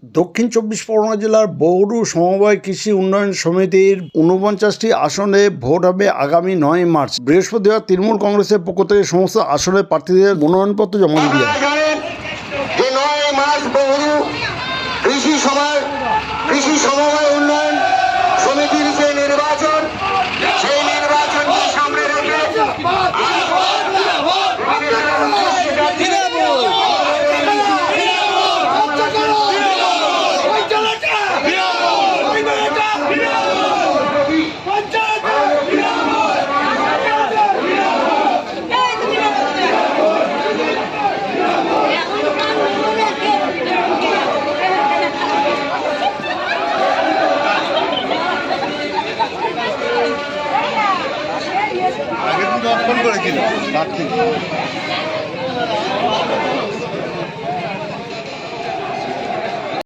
দক্ষিণ ২৪ পরগনা জেলার বৌরু সমবায় কৃষি উন্নয়ন সমিতির ৪৯টি আসনে ভোট হবে আগামী ৯ মার্চ। বৃহস্পতিবার তৃণমূল কংগ্রেসের পক্ষ থেকে সমস্ত আসনের প্রার্থীদের মনোনয়নপত্র জমা দিয়ে কৃষি সমবায় উন্নয়ন সমিতির যে নির্বাচন, সেই নির্বাচনকে সামনে রেখে আগে কিন্তু অর্পণ করেছিল তার থেকে